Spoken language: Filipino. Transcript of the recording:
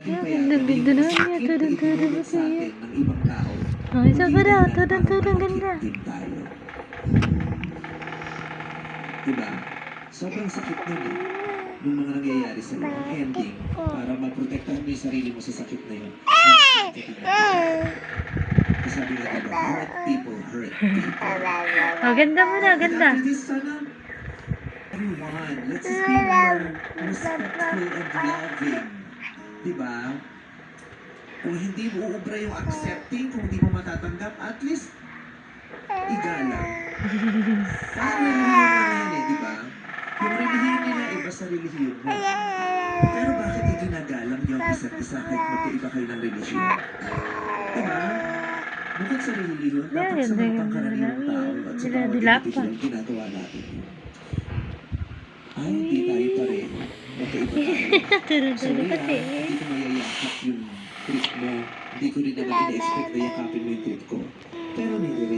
Yung kaya Ganda-ganda yung naman sakit niya. na Tudong-tudong itulad sa kasi atin ng ibang tao, Ay, isa pa daw. magiging dahilan para Tudong-tudong manakit ganda. din tayo. Diba? Sobrang sakit nun eh. Nung mga nangyayari sa iyo, ang ending, para maprotektahan mo yung sarili mo sa sakit na yun. Kasi sabi nga diba, hurt people hurt people. Oh, ganda mo na, And ganda. after this, sana, everyone, let's just be more respectful and loving. Diba? Kung hindi mo uubra yung accepting, kung hindi mo matatanggap, at least, igalang. Parang relihiyon na yan eh, di ba? Yung relihiyon nila, iba sa relihiyon mo. Pero bakit iginagalang niyo ang isa't isa kahit magkaiba kayo ng relihiyon? Di ba? Bukod sa relihiyon, dapat sa mga pangkaraniwang tao at sa bawat individual ginagawa natin. Ay, hindi tayo pareho. Magkaiba tayo. Tudong-tudong Sorry kasi. hindi ko mayayakap yung trip mo. Hindi ko rin naman ina-expect na yakapin mo yung trip ko. Pero nire